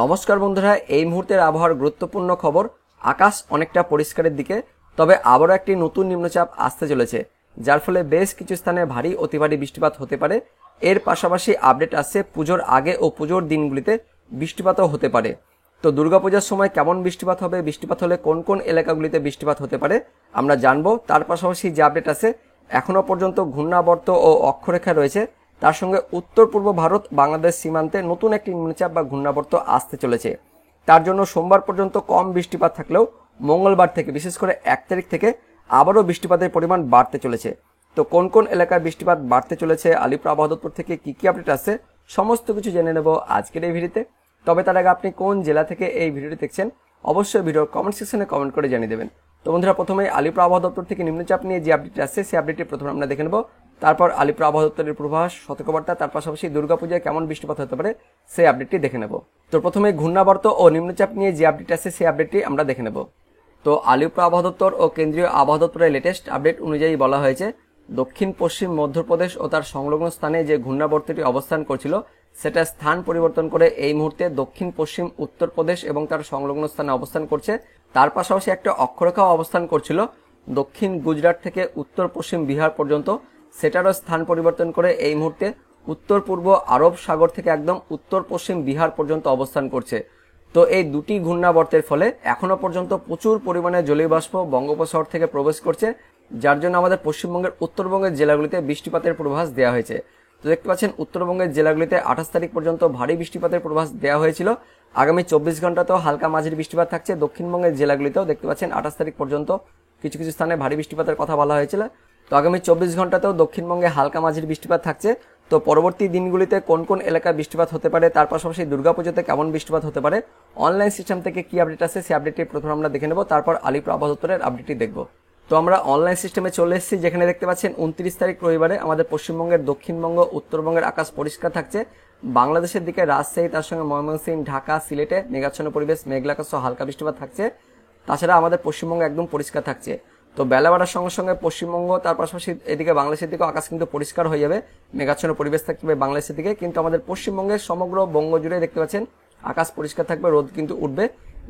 নমস্কার বন্ধুরা, এই মুহূর্তের আবহাওয়ার গুরুত্বপূর্ণ খবর। আকাশ অনেকটা পরিষ্কারের দিকে, তবে আবারও একটি নতুন নিম্নচাপ আসতে চলেছে, যার ফলে বেশ কিছু স্থানে ভারী অতি ভারী বৃষ্টিপাত হতে পারে। এর পাশাপাশি আপডেট আসছে পুজোর আগে ও পুজোর দিনগুলিতে বৃষ্টিপাতও হতে পারে। তো দুর্গাপূজার সময় কেমন বৃষ্টিপাত হবে, বৃষ্টিপাত হলে কোন কোন এলাকাগুলিতে বৃষ্টিপাত হতে পারে আমরা জানবো। তার পাশাপাশি যে আপডেট আছে, এখনো পর্যন্ত ঘূর্ণাবর্ত ও অক্ষরেখা রয়েছে, তার সঙ্গে উত্তর পূর্ব ভারত বাংলাদেশ সীমান্তে নতুন একটি নিম্নচাপ বা ঘূর্ণাবর্ত আসতে চলেছে। তার জন্য সোমবার পর্যন্ত কম বৃষ্টিপাত থাকলেও মঙ্গলবার থেকে, বিশেষ করে 1 তারিখ থেকে আবারও বৃষ্টিপাতের পরিমাণ বাড়তে চলেছে। তো কোন কোন এলাকায় বৃষ্টিপাত বাড়তে চলেছে, আলিপুর আবহাওয়া দপ্তর থেকে কি কি আপডেট আছে, সমস্ত কিছু জেনে নেব আজকের এই ভিডিওতে। তবে তার আগে আপনি কোন জেলা থেকে এই ভিডিওটি দেখছেন অবশ্যই ভিডিওর কমেন্ট সেকশনে কমেন্ট করে জানিয়ে দেবেন। তো বন্ধুরা, প্রথমে আলিপুর আবহাওয়া দপ্তর থেকে নিম্নচাপ নিয়ে যে আপডেট আসছে সেই আপডেটটি প্রথমে আমরা দেখে নেব। তারপর আলিপুর আবহাওয়া দপ্তরের পূর্বাভাস, সতর্কবার্তা, তার পাশাপাশি দুর্গাপূজায় কেমন বৃষ্টিপাত হতে পারে সেই আপডেটটি দেখে নেব। তো প্রথমে ঘূর্ণাবর্ত ও নিম্নচাপ নিয়ে যে আপডেট আছে সেই আপডেটটি আমরা দেখে নেব। তো আলিপুর আবহাওয়া দপ্তর ও কেন্দ্রীয় আবহাওয়া দপ্তরের লেটেস্ট আপডেট অনুযায়ী বলা হয়েছে, দক্ষিণ পশ্চিম মধ্যপ্রদেশ ও তার সংলগ্ন স্থানে যে ঘূর্ণাবর্তটি অবস্থান করছিল সেটা স্থান পরিবর্তন করে এই মুহূর্তে দক্ষিণ পশ্চিম উত্তরপ্রদেশ এবং তার সংলগ্ন স্থানে অবস্থান করছে। তার পাশাপাশি একটা অক্ষরেখাও অবস্থান করছিল দক্ষিণ গুজরাট থেকে উত্তর পশ্চিম বিহার পর্যন্ত, সেটারও স্থান পরিবর্তন করে এই মুহূর্তে উত্তর পূর্ব আরব সাগর থেকে একদম উত্তর পশ্চিম বিহার পর্যন্ত অবস্থান করছে। তো এই দুটি ঘূর্ণাবর্তের ফলে এখনো পর্যন্ত প্রচুর পরিমাণে জলীয় বাষ্প বঙ্গোপসাগর থেকে প্রবেশ করছে, যার জন্য আমাদের পশ্চিমবঙ্গের উত্তরবঙ্গের জেলাগুলিতে বৃষ্টিপাতের পূর্বাভাস দেওয়া হয়েছে। তো দেখতে পাচ্ছেন উত্তরবঙ্গের জেলাগুলিতে 28 তারিখ পর্যন্ত ভারী বৃষ্টিপাতের পূর্বাভাস দেওয়া হয়েছিল। আগামী 24 ঘন্টাতেও হালকা মাঝারি বৃষ্টিপাত থাকছে। দক্ষিণবঙ্গের জেলাগুলিতেও দেখতে পাচ্ছেন 28 তারিখ পর্যন্ত কিছু কিছু স্থানে ভারী বৃষ্টিপাতের কথা বলা হয়েছিল। তো আগামী 24 ঘন্টাতেও দক্ষিণবঙ্গে হালকা মাঝারি বৃষ্টিপাত থাকছে। তো পরবর্তী দিনগুলিতে কোন কোন এলাকায় বৃষ্টিপাত হতে পারে, তার পাশাপাশি দুর্গাপুজোতে কেমন বৃষ্টিপাত হতে পারে, অনলাইন সিস্টেম থেকে কি আপডেট আছে সেই আপডেটটি প্রথমে আমরা দেখে নেব, তারপর আলিপুর আবহাওয়া দপ্তরের আপডেটটি দেখব। তো আমরা অনলাইন সিস্টেমে চলে এসেছি, যেখানে দেখতে পাচ্ছেন 29 তারিখ রবিবারে আমাদের পশ্চিমবঙ্গের দক্ষিণবঙ্গ উত্তরবঙ্গের আকাশ পরিষ্কার থাকছে। বাংলাদেশের দিকে রাজশাহী, তার সঙ্গে ময়মনসিংহ, ঢাকা, সিলেটে মেঘাচ্ছন্ন পরিবেশ, মেঘলা আকাশ সহ হালকা বৃষ্টিপাত থাকছে। তাছাড়া আমাদের পশ্চিমবঙ্গ একদম পরিষ্কার থাকছে। তো বেলা বাড়ার সঙ্গে সঙ্গে পশ্চিমবঙ্গ, তার পাশাপাশি এদিকে বাংলাদেশের দিকেও আকাশ কিন্তু পরিষ্কার হয়ে যাবে, মেঘাচ্ছন্ন পরিবেশ থাকবে বাংলাদেশের দিকে। কিন্তু আমাদের পশ্চিমবঙ্গের সমগ্র বঙ্গ জুড়ে দেখতে পাচ্ছেন আকাশ পরিষ্কার থাকবে, রোদ কিন্তু উঠবে।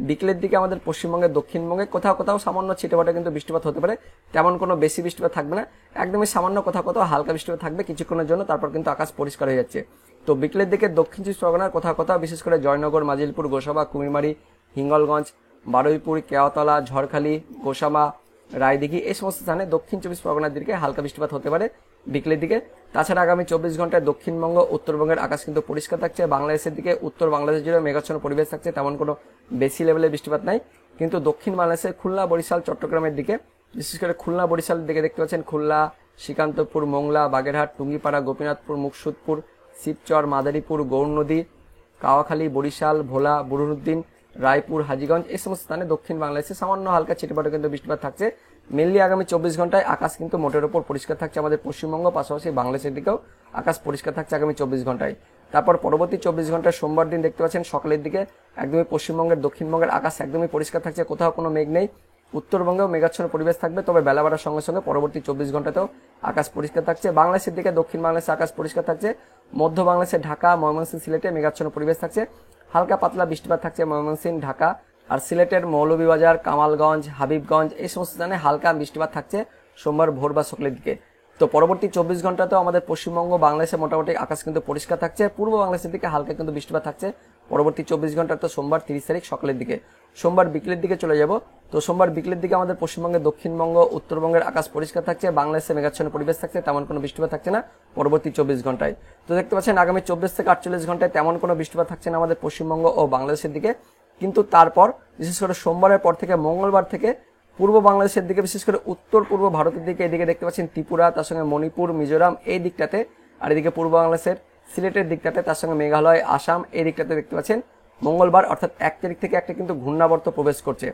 বিকেলের দিকে আমাদের পশ্চিমবঙ্গের দক্ষিণবঙ্গে কোথাও কোথাও সামান্য ছিটেফাটে কিন্তু বৃষ্টিপাত হতে পারে, তেমন কোনো বেশি বৃষ্টিপাত থাকবে না, একদমই সামান্য কোথাও কোথাও হালকা বৃষ্টিপাত থাকবে কিছুক্ষণের জন্য, তারপর কিন্তু আকাশ পরিষ্কার হয়ে যাচ্ছে। তো বিকেলের দিকে দক্ষিণ চব্বিশ পরগনার কোথাও কোথাও, বিশেষ করে জয়নগর, মাজিলপুর, গোসাবা, কুমিরমারি, হিঙ্গলগঞ্জ, বারুইপুর, কেওয়াতলা, ঝড়খালি, গোসাবা, রায়দিঘি, এই সমস্ত স্থানে দক্ষিণ চব্বিশ পরগনার দিকে হালকা বৃষ্টিপাত হতে পারে বিকেলের দিকে। তাছাড়া আগামী 24 ঘন্টায় দক্ষিণবঙ্গ উত্তরবঙ্গের আকাশ কিন্তু পরিষ্কার থাকছে। বাংলাদেশের দিকে উত্তর বাংলাদেশ জুড়ে মেঘাচ্ছন্ন পরিবেশ থাকছে, তেমন কোনো বেশি লেভেলের বৃষ্টিপাত নাই। কিন্তু দক্ষিণ বাংলাদেশের খুলনা, বরিশাল, চট্টগ্রামের দিকে, বিশেষ করে খুলনা বরিশালের দিকে দেখতে পাচ্ছেন খুলনা, শ্রীকান্তপুর, মোংলা, বাগেরহাট, টুঙ্গিপাড়া, গোপীনাথপুর, মুকসুদপুর, শিবচর, মাদারীপুর, গৌরনদী, কাওয়াখালী, বরিশাল, ভোলা, বুরহানুদ্দিন, রায়পুর, হাজীগঞ্জ, এই সমস্ত স্থানে দক্ষিণ বাংলাদেশে সামান্য হালকা ছিটেফাটে কিন্তু বৃষ্টিপাত থাকছে। মেনলি আগামী 24 ঘন্টায় আকাশ কিন্তু মোটের উপর পরিষ্কার থাকছে আমাদের পশ্চিমবঙ্গ, পাশাপাশি বাংলাদেশের দিকেও আকাশ পরিষ্কার থাকছে আগামী 24 ঘন্টায়। তারপর পরবর্তী 24 ঘন্টায় সোমবার দিন দেখতে পাচ্ছেন সকালের দিকে একদমই পশ্চিমবঙ্গের দক্ষিণবঙ্গের আকাশ একদমই পরিষ্কার থাকছে, কোথাও কোনো মেঘ নেই। উত্তরবঙ্গেও মেঘাচ্ছন্ন পরিবেশ থাকবে, তবে বেলা বাড়ার সঙ্গে সঙ্গে পরবর্তী 24 ঘন্টাতেও আকাশ পরিষ্কার থাকছে। বাংলাদেশের দিকে দক্ষিণ বাংলাদেশে আকাশ পরিষ্কার থাকছে, মধ্য বাংলাদেশের ঢাকা, ময়মনসিংহ, সিলেটে মেঘাচ্ছন্ন পরিবেশ থাকছে, হালকা পাতলা বৃষ্টিপাত থাকছে ময়মনসিংহ, ঢাকা, আর সিলেটের মৌলভীবাজার, কামালগঞ্জ, হাবিবগঞ্জ, এই সমস্ত স্থানে হালকা বৃষ্টিপাত থাকছে সোমবার ভোর বা সকালের দিকে। তো পরবর্তী 24 ঘন্টাতেও আমাদের পশ্চিমবঙ্গ, বাংলাদেশে মোটামুটি আকাশ কিন্তু পরিষ্কার থাকছে, পূর্ব বাংলাদেশের দিকে হালকা কিন্তু বৃষ্টিপাত থাকছে পরবর্তী 24 ঘন্টা। তো সোমবার 30 তারিখ সকালের দিকে, সোমবার বিকেলের দিকে চলে যাব। তো সোমবার বিকেলের দিকে আমাদের পশ্চিমবঙ্গের দক্ষিণবঙ্গ উত্তরবঙ্গের আকাশ পরিষ্কার থাকছে, বাংলাদেশে মেঘাচ্ছন্ন পরিবেশ থাকছে, তেমন কোনো বৃষ্টিপাত থাকছে না পরবর্তী 24 ঘন্টায়। তো দেখতে পাচ্ছেন আগামী 24 থেকে 48 ঘন্টায় তেমন কোনো বৃষ্টিপাত থাকছে না আমাদের পশ্চিমবঙ্গ ও বাংলাদেশের দিকে। কিন্তু তারপর বিশেষ করে সোমবারের পর থেকে মঙ্গলবার থেকে পূর্ব বাংলাদেশের দিকে, বিশেষ করে উত্তর পূর্ব ভারতের দিকে, এদিকে দেখতে পাচ্ছেন ত্রিপুরা, তার সঙ্গে মণিপুর, মিজোরাম, এই দিকটাতে, আর এদিকে পূর্ব বাংলাদেশের সিলেটের দিকটাতে, তার সঙ্গে মেঘালয়, আসাম, এই দিকটাতে দেখতে পাচ্ছেন মঙ্গলবার অর্থাৎ 1 তারিখ থেকে একটা কিন্তু ঘূর্ণাবর্ত প্রবেশ করছে,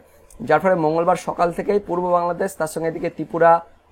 যার ফলে মঙ্গলবার সকাল থেকেই পূর্ব বাংলাদেশ, তার সঙ্গে এদিকে ত্রিপুরা,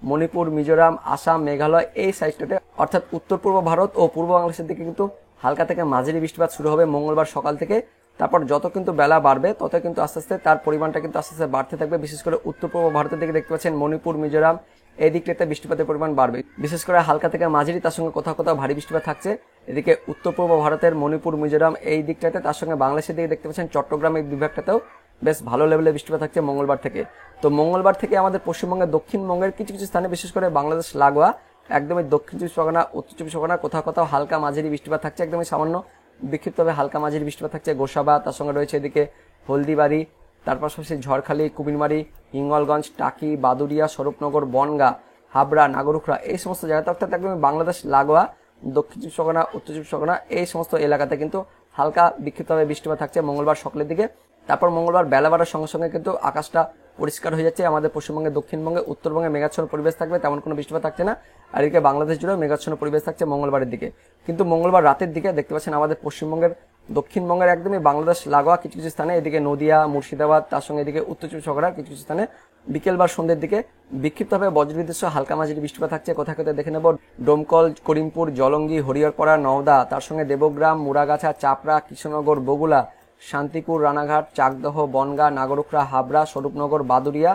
মণিপুর, মিজোরাম, আসাম, মেঘালয়, এই সাইডটাতে অর্থাৎ উত্তর পূর্ব ভারত ও পূর্ব বাংলাদেশের দিকে কিন্তু হালকা থেকে মাঝারি বৃষ্টিপাত শুরু হবে মঙ্গলবার সকাল থেকে। তারপর যত কিন্তু বেলা বাড়বে তত কিন্তু আস্তে আস্তে তার পরিমাণটা কিন্তু আস্তে আস্তে বাড়তে থাকবে। বিশেষ করে উত্তর পূর্ব ভারতের দিকে দেখতে পাচ্ছেন মণিপুর, মিজোরাম, এই দিকটাতে বৃষ্টিপাতের পরিমাণ বাড়বে, বিশেষ করে হালকা থেকে মাঝারি, তার সঙ্গে কোথাও কোথাও ভারী বৃষ্টিপাত থাকছে। এদিকে উত্তর পূর্ব ভারতের মণিপুর, মিজোরাম এই দিকটাতে, তার সঙ্গে বাংলাদেশের দিকে দেখতে পাচ্ছেন চট্টগ্রাম এই বিভাগটাতেও বেশ ভালো লেভেলে বৃষ্টিপাত থাকছে মঙ্গলবার থেকে। তো মঙ্গলবার থেকে আমাদের পশ্চিমবঙ্গের দক্ষিণবঙ্গের কিছু কিছু স্থানে, বিশেষ করে বাংলাদেশ লাগোয়া একদমই দক্ষিণ চব্বিশ পরগনা, উত্তর চব্বিশ পরগনা কোথাও কোথাও হালকা মাঝারি বৃষ্টিপাত থাকছে, একদমই সামান্য বিক্ষিপ্তভাবে হালকা মাঝারি বৃষ্টিপাত থাকছে গোসাবা, তার সঙ্গে রয়েছে এদিকে হলদিবাড়ি, তার পাশাপাশি ঝড়খালি, কুমিরমারি, হিঙ্গলগঞ্জ, টাকি, বাদুড়িয়া, স্বরূপনগর, বনগা, হাবড়া, নাগরুখরা এই সমস্ত জায়গাতে, অর্থাৎ একদমই বাংলাদেশ লাগোয়া দক্ষিণ চব্বিশ পরগনা, উত্তর চব্বিশ পরগনা এই সমস্ত এলাকাতে কিন্তু হালকা বিক্ষিপ্তভাবে বৃষ্টিপাত থাকছে মঙ্গলবার সকালের দিকে। তারপর মঙ্গলবার বেলা বাড়ার সঙ্গে সঙ্গে কিন্তু আকাশটা পরিষ্কার হয়ে যাচ্ছে। আমাদের পশ্চিমবঙ্গে, দক্ষিণবঙ্গে, উত্তরবঙ্গে মেঘাচ্ছন্ন পরিবেশ থাকবে, তেমন কোনো বৃষ্টিপাত থাকছে না। আর এদিকে বাংলাদেশ জুড়েও মেঘাচ্ছন্ন পরিবেশ থাকছে মঙ্গলবারের দিকে। কিন্তু মঙ্গলবার রাতের দিকে দেখতে পাচ্ছেন আমাদের পশ্চিমবঙ্গের, দক্ষিণবঙ্গের একদমই বাংলাদেশ লাগোয়া কিছু কিছু স্থানে, এদিকে নদিয়া, মুর্শিদাবাদ, তার সঙ্গে এদিকে উত্তর চব্বিশ পরগনার কিছু কিছু স্থানে বিকেল বা সন্ধ্যের দিকে বিক্ষিপ্তভাবে বজ্রবিদ্যুৎ সহ হালকা মাঝারি বৃষ্টিপাত থাকছে। কোথায় কোথায় দেখে নেব, ডোমকল, করিমপুর, জলঙ্গি, হরিহরপাড়া, নওদা, তার সঙ্গে দেবগ্রাম, মুড়াগাছা, চাপড়া, কৃষ্ণনগর, বগুলা, শান্তিপুর, রানাঘাট, চাকদহ, বনগা, নাগরুখরা, হাবড়া, স্বরূপনগর, বাদুড়িয়া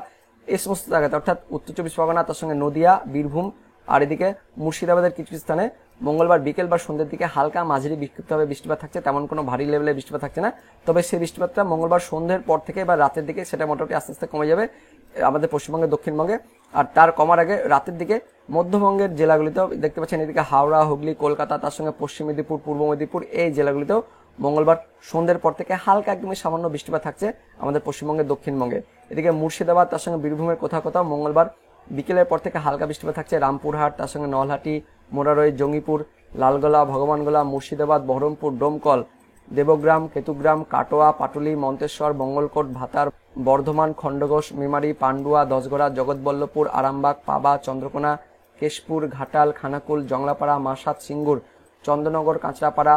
এই সমস্ত জায়গাতে, অর্থাৎ উত্তর চব্বিশ পরগনা, তার সঙ্গে নদিয়া, বীরভূম আর এদিকে মুর্শিদাবাদের কিছু কিছু স্থানে মঙ্গলবার বিকেল বা সন্ধ্যের দিকে হালকা মাঝারি বিক্ষিপ্তভাবে বৃষ্টিপাত থাকছে, তেমন কোনো ভারী লেভেলের বৃষ্টিপাত থাকছে না। তবে সেই বৃষ্টিপাতটা মঙ্গলবার সন্ধ্যের পর থেকে বা রাতের দিকে সেটা মোটামুটি আস্তে আস্তে কমে যাবে আমাদের পশ্চিমবঙ্গে, দক্ষিণবঙ্গে। আর তার কমার আগে রাতের দিকে মধ্যবঙ্গের জেলাগুলিতেও দেখতে পাচ্ছেন, এদিকে হাওড়া, হুগলি, কলকাতা, তার সঙ্গে পশ্চিম মেদিনীপুর, পূর্ব মেদিনীপুর এই জেলাগুলিতেও মঙ্গলবার সন্ধ্যের পর থেকে হালকা একদমই সামান্য বৃষ্টিপাত থাকছে আমাদের পশ্চিমবঙ্গের, দক্ষিণবঙ্গে। এদিকে মুর্শিদাবাদ, তার সঙ্গে বীরভূমের কোথাও কোথাও মঙ্গলবার বিকেলের পর থেকে হালকা বৃষ্টিপাত থাকছে। রামপুরহাট, তার সঙ্গে নলহাটি, মোরারই, জঙ্গিপুর, লালগোলা, ভগবানগোলা, মুর্শিদাবাদ, বহরমপুর, ডোমকল, দেবগ্রাম, কেতুগ্রাম, কাটোয়া, পাটুলি, মন্তেশ্বর, মঙ্গলকোট, ভাতার, বর্ধমান, খণ্ডঘোষ, মেমারি, পান্ডুয়া, দশগড়া, জগৎবল্লভপুর, আরামবাগ, পাবা, চন্দ্রকোনা, কেশপুর, ঘাটাল, খানাকুল, জংলাপাড়া, মাসাত, সিঙ্গুর, চন্দ্রনগর, কাঁচরাপাড়া,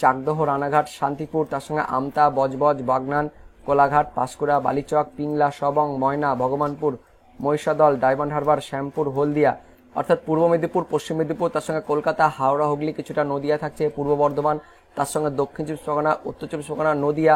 চাকদহ, রানাঘাট, শান্তিপুর, তার সঙ্গে আমতা, বজবজ, বাগনান, কোলাঘাট, পাঁশকুড়া, বালিচক, পিংলা, সবং, ময়না, ভগবানপুর, মহিষাদল, ডায়মন্ড হারবার, শ্যামপুর, হলদিয়া, অর্থাৎ পূর্ব মেদিনীপুর, পশ্চিম মেদিনীপুর, তার সঙ্গে কলকাতা, হাওড়া, হুগলি, কিছুটা নদিয়া থাকছে, পূর্ব বর্ধমান, তার সঙ্গে দক্ষিণ চব্বিশ পরগনা, উত্তর চব্বিশ পরগনা, নদিয়া,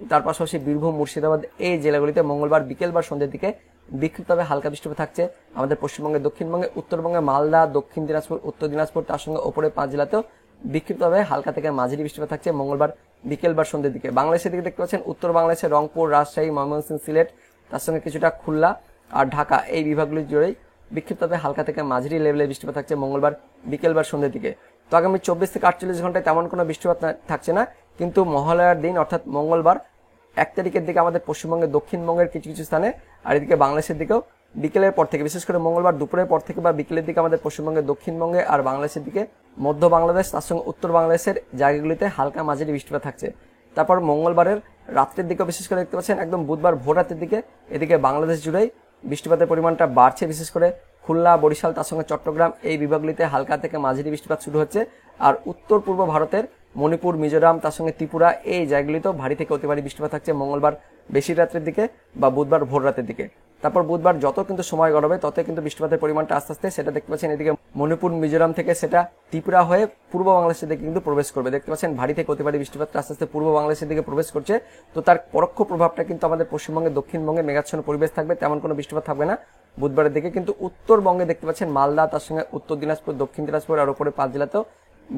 তার পাশাপাশি বীরভূম, মুর্শিদাবাদ এই জেলাগুলিতে মঙ্গলবার বিকেল বা সন্ধ্যের দিকে বিক্ষিপ্তভাবে হালকা বৃষ্টিপাত থাকছে আমাদের পশ্চিমবঙ্গে, দক্ষিণবঙ্গে, উত্তরবঙ্গে মালদা, দক্ষিণ দিনাজপুর, উত্তর দিনাজপুর, তার সঙ্গে ওপরে 5 জেলাতেও বিক্ষিপ্তভাবে হালকা থেকে মাঝারি বৃষ্টিপাত থাকছে মঙ্গলবার বিকেল বা সন্ধ্যের দিকে। বাংলাদেশের দিকে দেখতে পাচ্ছেন উত্তর বাংলাদেশের রংপুর, রাজশাহী, ময়মনসিংহ, সিলেট, তার সঙ্গে কিছুটা খুলনা আর ঢাকা এই বিভাগগুলি জুড়েই বিক্ষিপ্তভাবে হালকা থেকে মাঝারি লেভেলের বৃষ্টিপাত থাকছে মঙ্গলবার বিকেল বা সন্ধ্যের দিকে। তো আগামী 24 থেকে 48 ঘন্টায় তেমন কোনো বৃষ্টিপাত থাকছে না, কিন্তু মহালয়ার দিন অর্থাৎ মঙ্গলবার 1 তারিখের দিকে আমাদের পশ্চিমবঙ্গের, দক্ষিণবঙ্গের কিছু কিছু স্থানে আর এদিকে বাংলাদেশের দিকেও বিকেলের পর থেকে, বিশেষ করে মঙ্গলবার দুপুরের পর থেকে বা বিকেলের দিকে আমাদের পশ্চিমবঙ্গের, দক্ষিণবঙ্গে আর বাংলাদেশের দিকে, মধ্য বাংলাদেশ, তার সঙ্গে উত্তর বাংলাদেশের জায়গাগুলিতে হালকা মাঝারি বৃষ্টিপাত থাকছে। তারপর মঙ্গলবারের রাত্রের দিকেও বিশেষ করে দেখতে পাচ্ছেন একদম বুধবার ভোর রাতের দিকে এদিকে বাংলাদেশ জুড়েই বৃষ্টিপাতের পরিমাণটা বাড়ছে, বিশেষ করে খুলনা, বরিশাল, তার সঙ্গে চট্টগ্রাম এই বিভাগগুলিতে হালকা থেকে মাঝারি বৃষ্টিপাত শুরু হচ্ছে। আর উত্তর পূর্ব ভারতের মণিপুর, মিজোরাম, তার সঙ্গে ত্রিপুরা এই জায়গাগুলিতেও ভারী থেকে অতি ভারী বৃষ্টিপাত থাকছে মঙ্গলবার বেশি রাত্রের দিকে বা বুধবার ভোর রাতের দিকে। তারপর বুধবার যত কিন্তু সময় গড়াবে তত কিন্তু বৃষ্টিপাতের পরিমাণটা আস্তে আস্তে সেটা দেখতে পাচ্ছেন এদিকে মণিপুর, মিজোরাম থেকে সেটা ত্রিপুরা হয়ে পূর্ব বাংলাদেশের দিকে কিন্তু প্রবেশ করবে। দেখতে পাচ্ছেন ভারী থেকে অতি ভারী বৃষ্টিপাতটা আস্তে আস্তে পূর্ব বাংলাদেশের দিকে প্রবেশ করছে। তো তার পরোক্ষ প্রভাবটা কিন্তু আমাদের পশ্চিমবঙ্গে, দক্ষিণবঙ্গে মেঘাচ্ছন্ন পরিবেশ থাকবে, তেমন কোনো বৃষ্টিপাত থাকবে না বুধবারের দিকে। কিন্তু উত্তরবঙ্গে দেখতে পাচ্ছেন মালদা, তার সঙ্গে উত্তর দিনাজপুর, দক্ষিণ দিনাজপুর আর উপরে 5 জেলাতেও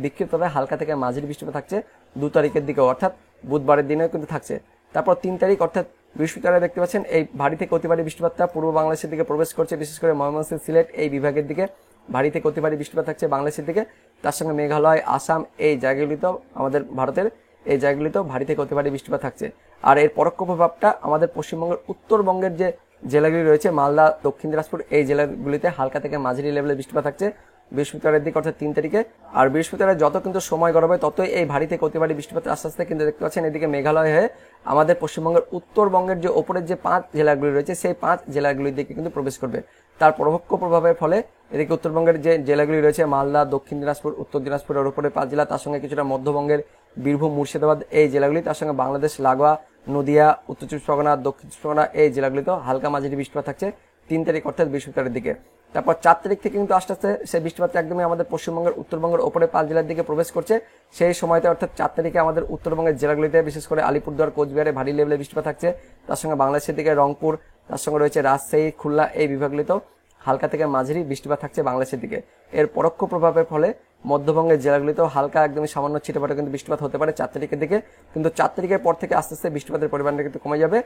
বিক্ষিপ্তভাবে হালকা থেকে মাঝারি বৃষ্টিপাত থাকছে 2 তারিখের দিকে, অর্থাৎ বুধবারের দিনেও কিন্তু থাকছে। তারপর 3 তারিখ অর্থাৎ বৃহস্পতিবার দেখতে পাচ্ছেন এই ভারী থেকে অতি ভারী বৃষ্টিপাতটা পূর্ব বাংলাদেশের দিকে প্রবেশ করছে, বিশেষ করে ময়মনসিংহ, সিলেট এই বিভাগের দিকে ভারী থেকে অতি ভারী বৃষ্টিপাত থাকছে বাংলাদেশের দিকে। তার সঙ্গে মেঘালয়, আসাম এই জায়গাগুলিতেও আমাদের ভারতের এই জায়গাগুলিতেও ভারী থেকে অতি ভারী বৃষ্টিপাত থাকছে। আর এর পরোক্ষ প্রভাবটা আমাদের পশ্চিমবঙ্গের উত্তরবঙ্গের যে জেলাগুলি রয়েছে মালদা, দক্ষিণ দিনাজপুর এই জেলাগুলিতে হালকা থেকে মাঝারি লেভেলের বৃষ্টিপাত থাকছে বৃহস্পতিবারের দিকে, অর্থাৎ 3 তারিখে। আর বৃহস্পতিবার যত কিন্তু সময় গড়াবে ততই এই ভারী থেকে অতি ভারী বৃষ্টিপাত আস্তে আস্তে কিন্তু দেখতে পাচ্ছেন এদিকে মেঘালয় হয়ে আমাদের পশ্চিমবঙ্গের উত্তরবঙ্গের যে ওপরের যে 5 জেলাগুলি রয়েছে সেই 5 জেলাগুলির দিকে কিন্তু প্রবেশ করবে। তার পরোক্ষ প্রভাবের ফলে এদিকে উত্তরবঙ্গের যে জেলাগুলি রয়েছে মালদা, দক্ষিণ দিনাজপুর, উত্তর দিনাজপুরের উপরে 5 জেলা, তার সঙ্গে কিছুটা মধ্যবঙ্গের বীরভূম, মুর্শিদাবাদ এই জেলাগুলি, তার সঙ্গে বাংলাদেশ লাগোয়া নদিয়া, উত্তর চব্বিশ পরগনা, দক্ষিণ চব্বিশ পরগনা এই জেলাগুলিতেও হালকা মাঝারি বৃষ্টিপাত থাকছে 3 তারিখ অর্থাৎ বৃহস্পতিবারের দিকে। তারপর 4 তারিখ থেকে কিন্তু আস্তে আস্তে সেই বৃষ্টিপাতটা একদমই আমাদের পশ্চিমবঙ্গের, উত্তরবঙ্গের ওপরে 5 জেলার দিকে প্রবেশ করছে। সেই সময়তে অর্থাৎ 4 তারিখে আমাদের উত্তরবঙ্গের জেলাগুলিতে বিশেষ করে আলিপুরদুয়ার, কোচবিহারে ভারী লেভেলে বৃষ্টিপাত থাকছে। তার সঙ্গে বাংলাদেশের দিকে রংপুর, তার সঙ্গে রয়েছে রাজশাহী, খুলনা এই বিভাগগুলিতেও হালকা থেকে মাঝারি বৃষ্টিপাত থাকছে বাংলাদেশের দিকে। এর পরোক্ষ প্রভাবের ফলে মধ্যবঙ্গের জেলাগুলিতেও হালকা একদমই সামান্য ছিটেফাটা কিন্তু বৃষ্টিপাত হতে পারে 4 তারিখের দিকে। কিন্তু 4 তারিখের পর থেকে আস্তে আস্তে বৃষ্টিপাতের পরিমাণটা কিন্তু কমে যাবে।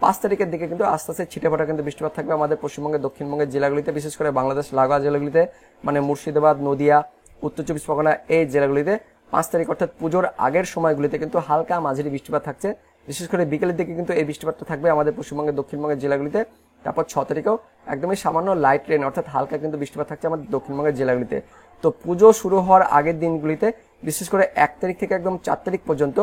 5 তারিখের দিকে কিন্তু আস্তে আস্তে ছিটেফাটা কিন্তু বৃষ্টিপাত থাকবে আমাদের পশ্চিমবঙ্গের দক্ষিণবঙ্গের জেলাগুলিতে, বিশেষ করে বাংলাদেশ লাগোয়া জেলাগুলিতে, মানে মুর্শিদাবাদ, নদিয়া, উত্তর চব্বিশ পরগনা এই জেলাগুলিতে 5 তারিখ অর্থাৎ পুজোর আগের সময়গুলিতে কিন্তু হালকা মাঝারি বৃষ্টিপাত থাকছে। বিশেষ করে বিকেলের দিকে কিন্তু এই বৃষ্টিপাতটা থাকবে আমাদের পশ্চিমবঙ্গের দক্ষিণবঙ্গের জেলাগুলিতে। তারপর 6 তারিখেও একদমই সামান্য লাইট রেন অর্থাৎ হালকা কিন্তু বৃষ্টিপাত থাকছে আমাদের দক্ষিণবঙ্গের জেলাগুলিতে। তো পুজো শুরু হওয়ার আগের দিনগুলিতে বিশেষ করে 1 তারিখ থেকে একদম 4 তারিখ পর্যন্ত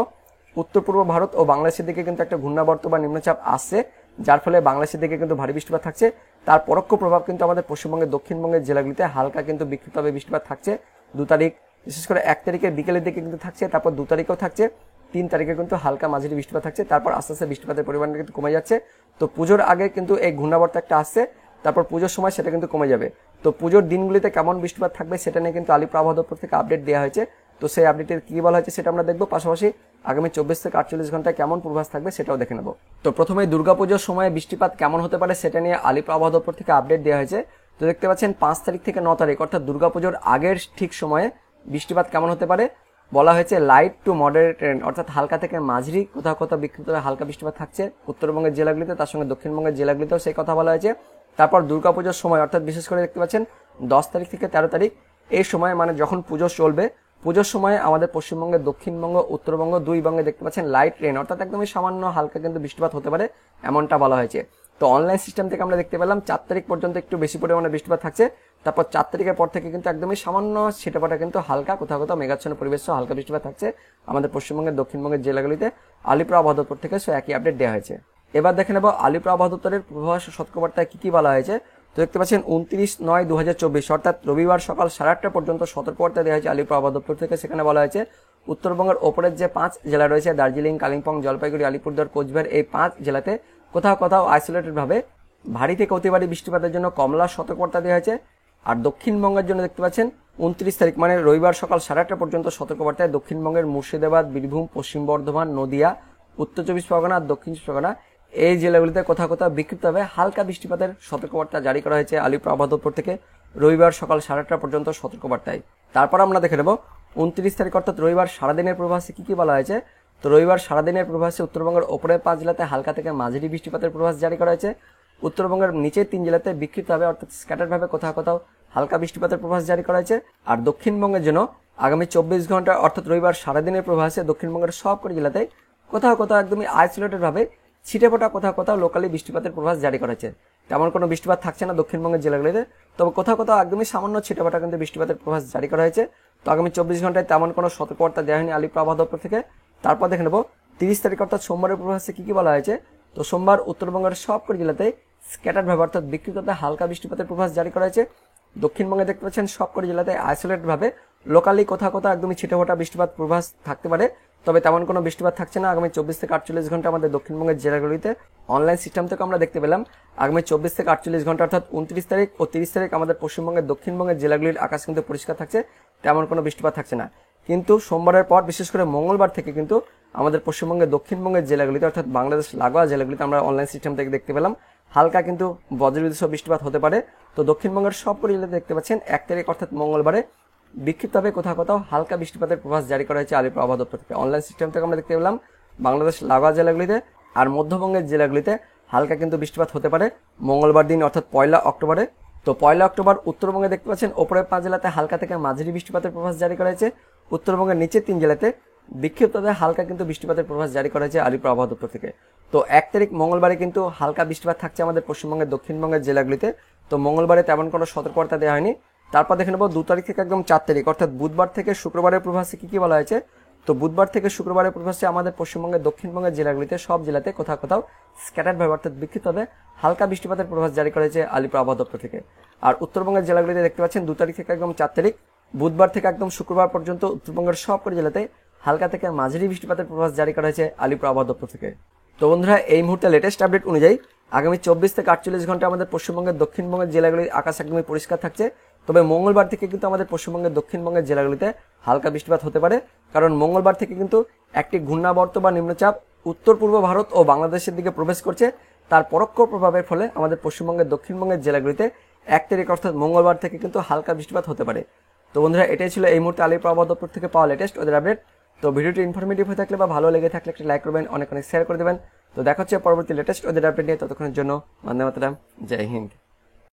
উত্তর পূর্ব ভারত ও বাংলাদেশের দিকে কিন্তু একটা ঘূর্ণাবর্ত বা নিম্নচাপ আসছে, যার ফলে বাংলাদেশের দিকে কিন্তু ভারী বৃষ্টিপাত থাকছে। তার পরোক্ষ প্রভাব কিন্তু আমাদের পশ্চিমবঙ্গের দক্ষিণবঙ্গের জেলাগুলিতে হালকা কিন্তু বিক্ষিপ্তভাবে বৃষ্টিপাত থাকছে 2 তারিখ, বিশেষ করে 1 তারিখের বিকেলের দিকে কিন্তু থাকছে, তারপর 2 তারিখেও থাকছে, 3 তারিখে কিন্তু হালকা মাঝারি বৃষ্টিপাত থাকছে, তারপর আস্তে আস্তে বৃষ্টিপাতের পরিমাণ কিন্তু কমে যাচ্ছে। তো পুজোর আগে কিন্তু এই ঘূর্ণাবর্ত একটা আসছে, তারপর পুজোর সময় সেটা কিন্তু কমে যাবে। তো পুজোর দিনগুলিতে কেমন বৃষ্টিপাত থাকবে সেটা নিয়ে কিন্তু আলিপুর আবহাওয়া দপ্তর থেকে আপডেট দেওয়া হয়েছে। তো সেই আপডেটের কি বলা হয়েছে সেটা আমরা দেখবো, পাশাপাশি আগামী 24 থেকে 48 ঘন্টায় কেমন পূর্বাভাস থাকবে সেটাও দেখে নেব। তো প্রথমে দুর্গাপুজোর সময় বৃষ্টিপাত কেমন হতে পারে সেটা নিয়ে আলিপুর আবহাওয়া দপ্তর থেকে আপডেট দেওয়া হয়েছে। তো দেখতে পাচ্ছেন 5 তারিখ থেকে 9 তারিখ অর্থাৎ দুর্গাপুজোর আগের ঠিক সময়ে বৃষ্টিপাত কেমন হতে পারে বলা হয়েছে লাইট টু মডারেট রেন অর্থাৎ হালকা থেকে মাঝারি, কোথাও কোথাও বিক্ষিপ্তভাবে হালকা বৃষ্টিপাত থাকছে উত্তরবঙ্গের জেলাগুলিতে, তার সঙ্গে দক্ষিণবঙ্গের জেলাগুলিতেও সেই কথা বলা হয়েছে। তারপর দুর্গাপুজোর সময় অর্থাৎ বিশেষ করে দেখতে পাচ্ছেন 10 তারিখ থেকে 13 তারিখ এই সময়, মানে যখন পুজো চলবে, পুজোর সময় আমাদের পশ্চিমবঙ্গের দক্ষিণবঙ্গ, উত্তরবঙ্গ, দুই বঙ্গে দেখতে পাচ্ছেন লাইট রেন অর্থাৎ একদমই সামান্য হালকা কিন্তু বৃষ্টিপাত হতে পারে, এমনটা বলা হয়েছে। তো অনলাইন সিস্টেম থেকে আমরা দেখতে পেলাম 4 তারিখ পর্যন্ত একটু বেশি পরিমাণে বৃষ্টিপাত থাকছে, তারপর 4 তারিখের পর থেকে কিন্তু একদমই সামান্য ছিটেফোঁটা কিন্তু হালকা কোথাও কোথাও মেঘাচ্ছন্ন পরিবেশ সহ হালকা বৃষ্টিপাত থাকছে আমাদের পশ্চিমবঙ্গের দক্ষিণবঙ্গের জেলাগুলিতে। আলিপুর আবহাওয়া দপ্তর থেকে একই আপডেট দেওয়া হয়েছে। এবার দেখে নেব আলিপুর আবহাওয়া দপ্তরের পূর্বাভাস সতর্কবার্তায় কি বলা হয়েছে। তো দেখতে পাচ্ছেন 29/9/2024 অর্থাৎ রবিবার সকাল 8:30 পর্যন্ত সতর্কবার্তা দেওয়া হয়েছে আলিপুর আবহাওয়া দপ্তর থেকে। সেখানে বলা হয়েছে উত্তরবঙ্গের ওপরের যে 5 জেলা রয়েছে দার্জিলিং, কালিম্পং, জলপাইগুড়ি, আলিপুরদুয়ার, কোচবিহার, এই 5 জেলাতে কোথাও কোথাও আইসোলেটেড ভাবে ভারী থেকে অতি ভারী বৃষ্টিপাতের জন্য কমলা সতর্কবার্তা দেওয়া হয়েছে। আর দক্ষিণবঙ্গের জন্য দেখতে পাচ্ছেন 29 তারিখ মানে রবিবার সকাল 8:30 পর্যন্ত সতর্কবার্তায় দক্ষিণবঙ্গের মুর্শিদাবাদ, বীরভূম, পশ্চিম বর্ধমান, নদিয়া, উত্তর চব্বিশ পরগনা, দক্ষিণ চব্বিশ পরগনা এই জেলাগুলিতে কোথাও কোথাও বিক্ষিপ্তভাবে হালকা বৃষ্টিপাতের সতর্কবার্তা জারি করা হয়েছে আলিপুর আবহাওয়া দপ্তর থেকে রবিবার সকাল 8:30 পর্যন্ত সতর্কবার্তায়। তারপর আমরা দেখে নেব 29 তারিখ অর্থাৎ রবিবার সারাদিনের পূর্বাভাসে কি বলা হয়েছে। তো রবিবার সারাদিনের পূর্বাভাসে উত্তরবঙ্গের ওপরের 5 জেলাতে হালকা থেকে মাঝারি বৃষ্টিপাতের পূর্বাভাস জারি করা হয়েছে। উত্তরবঙ্গের নিচের 3 জেলাতে বিক্ষিপ্তভাবে অর্থাৎ স্ক্যাটার্ড ভাবে কোথাও কোথাও হালকা বৃষ্টিপাতের পূর্বাভাস জারি করা হয়েছে। আর দক্ষিণবঙ্গের জন্য আগামী 24 ঘন্টা অর্থাৎ রবিবার সারাদিনের পূর্বাভাসে দক্ষিণবঙ্গের সবকটি জেলাতে কোথাও কোথাও একদমই আইসোলেটেড ভাবে ছিটেফোঁটা কোথাও কোথাও লোকালি বৃষ্টিপাতের পূর্বাভাস জারি করা হয়েছে। তেমন কোনো বৃষ্টিপাত থাকছে না দক্ষিণবঙ্গের জেলাগুলিতে, তবে কোথাও কোথাও একদমই সামান্য ছিটেফোঁটা কিন্তু বৃষ্টিপাতের পূর্বাভাস জারি করা হয়েছে। তো আগামী 24 ঘন্টায় তেমন কোনো সতর্কবার্তা দেওয়া হয়নি আলিপুর আবহাওয়া দপ্তর থেকে। তারপর দেখে নেব 30 তারিখ অর্থাৎ সোমবারের পূর্বাভাসে কি বলা হয়েছে। তো সোমবার উত্তরবঙ্গের সবকটি জেলাতে স্ক্যাটার্ড ভাবে অর্থাৎ বিক্ষিপ্তভাবে হালকা বৃষ্টিপাতের পূর্বাভাস জারি করা হয়েছে। দক্ষিণবঙ্গে দেখতে পাচ্ছেন সবকটি জেলাতে আইসোলেটেড ভাবে লোকালি কোথাও কোথাও একদমই ছিটেফোঁটা বৃষ্টিপাত পূর্বাভাস থাকতে পারে, তবে তেমন কোনো বৃষ্টিপাত থাকছে না আগামী 24 থেকে 48 ঘন্টা আমাদের দক্ষিণবঙ্গের জেলাগুলিতে। অনলাইন সিস্টেম থেকে আমরা দেখতে পেলাম আগামী 24 থেকে 48 ঘন্টা অর্থাৎ 29 তারিখ ও 30 তারিখ আমাদের পশ্চিমবঙ্গের দক্ষিণবঙ্গের জেলাগুলির আকাশ কিন্তু পরিষ্কার থাকছে, তেমন কোনো বৃষ্টিপাত থাকছে না। কিন্তু সোমবারের পর বিশেষ করে মঙ্গলবার থেকে কিন্তু আমাদের পশ্চিমবঙ্গের দক্ষিণবঙ্গের জেলাগুলিতে অর্থাৎ বাংলাদেশ লাগোয়া জেলাগুলিতে আমরা অনলাইন সিস্টেম থেকে দেখতে পেলাম হালকা কিন্তু বজ্রবিদ্যুৎ সহ বৃষ্টিপাত হতে পারে। তো দক্ষিণবঙ্গের সবকটি জেলাতে দেখতে পাচ্ছেন 1 তারিখ অর্থাৎ মঙ্গলবারে বিক্ষিপ্তভাবে কোথাও কোথাও হালকা বৃষ্টিপাতের পূর্বাভাস জারি করা হয়েছে আলিপুর আবহাওয়া দপ্তর থেকে। অনলাইন সিস্টেম থেকে আমরা দেখতে পেলাম বাংলাদেশ লাগোয়া জেলাগুলিতে আর মধ্যবঙ্গের জেলাগুলিতে হালকা কিন্তু বৃষ্টিপাত হতে পারে মঙ্গলবার দিন অর্থাৎ 1 অক্টোবরে। তো 1 অক্টোবর উত্তরবঙ্গে দেখতে পাচ্ছেন ওপরের 5 জেলাতে হালকা থেকে মাঝারি বৃষ্টিপাতের পূর্বাভাস জারি করা হয়েছে। উত্তরবঙ্গের নিচের 3 জেলাতে বিক্ষিপ্তভাবে হালকা কিন্তু বৃষ্টিপাতের পূর্বাভাস জারি করা হয়েছে আলিপুর আবহাওয়া দপ্তর থেকে। তো 1 তারিখ মঙ্গলবারে কিন্তু হালকা বৃষ্টিপাত থাকছে আমাদের পশ্চিমবঙ্গের দক্ষিণবঙ্গের জেলাগুলিতে। তো মঙ্গলবারে তেমন কোনো সতর্কবার্তা দেওয়া হয়নি। তারপর দেখে নেব 2 তারিখ থেকে একদম 4 তারিখ অর্থাৎ বুধবার থেকে শুক্রবারের পূর্বাভাসে কি বলা হয়েছে। তো বুধবার থেকে শুক্রবারের পূর্বাভাসে আমাদের পশ্চিমবঙ্গের দক্ষিণবঙ্গের জেলাগুলিতে সব জেলাতে কোথাও কোথাও স্ক্যাটার্ড ভাবে অর্থাৎ বিক্ষিপ্তভাবে হালকা বৃষ্টিপাতের পূর্বাভাস জারি করা হয়েছে আলিপুর আবহাওয়া দপ্তর থেকে। আর উত্তরবঙ্গের জেলাগুলিতে দেখতে পাচ্ছেন 2 তারিখ থেকে একদম 4 তারিখ বুধবার থেকে একদম শুক্রবার পর্যন্ত উত্তরবঙ্গের সবকটি জেলাতে হালকা থেকে মাঝারি বৃষ্টিপাতের পূর্বাভাস জারি করা হয়েছে আলিপুর আবহাওয়া দপ্তর থেকে। তো বন্ধুরা এই মুহূর্তে লেটেস্ট আপডেট অনুযায়ী আগামী 24 থেকে 48 ঘন্টা আমাদের পশ্চিমবঙ্গের দক্ষিণবঙ্গের জেলাগুলির আকাশ একদমই পরিষ্কার থাকছে, তবে মঙ্গলবার থেকে কিন্তু আমাদের পশ্চিমবঙ্গের দক্ষিণবঙ্গের জেলাগুলিতে হালকা বৃষ্টিপাত হতে পারে, কারণ মঙ্গলবার থেকে কিন্তু একটি ঘূর্ণাবর্ত বা নিম্নচাপ উত্তর পূর্ব ভারত ও বাংলাদেশের দিকে প্রবেশ করছে। তার পরোক্ষ প্রভাবের ফলে আমাদের পশ্চিমবঙ্গের দক্ষিণবঙ্গের জেলাগুলিতে 1 তারিখ অর্থাৎ মঙ্গলবার থেকে কিন্তু হালকা বৃষ্টিপাত হতে পারে। তো বন্ধুরা, এটাই ছিল এই মুহূর্তে আলিপুর আবহাওয়া দপ্তর থেকে পাওয়া লেটেস্ট ওদের আপডেট। তো ভিডিওটি ইনফরমেটিভ হয়ে থাকলে বা ভালো লেগে থাকলে একটা লাইক করবেন, অনেক অনেক শেয়ার করে দেবেন। তো দেখা হচ্ছে পরবর্তী লেটেস্ট ওদের আপডেট নিয়ে। ততক্ষণের জন্য বন্দে মাতরম, জয় হিন্দ।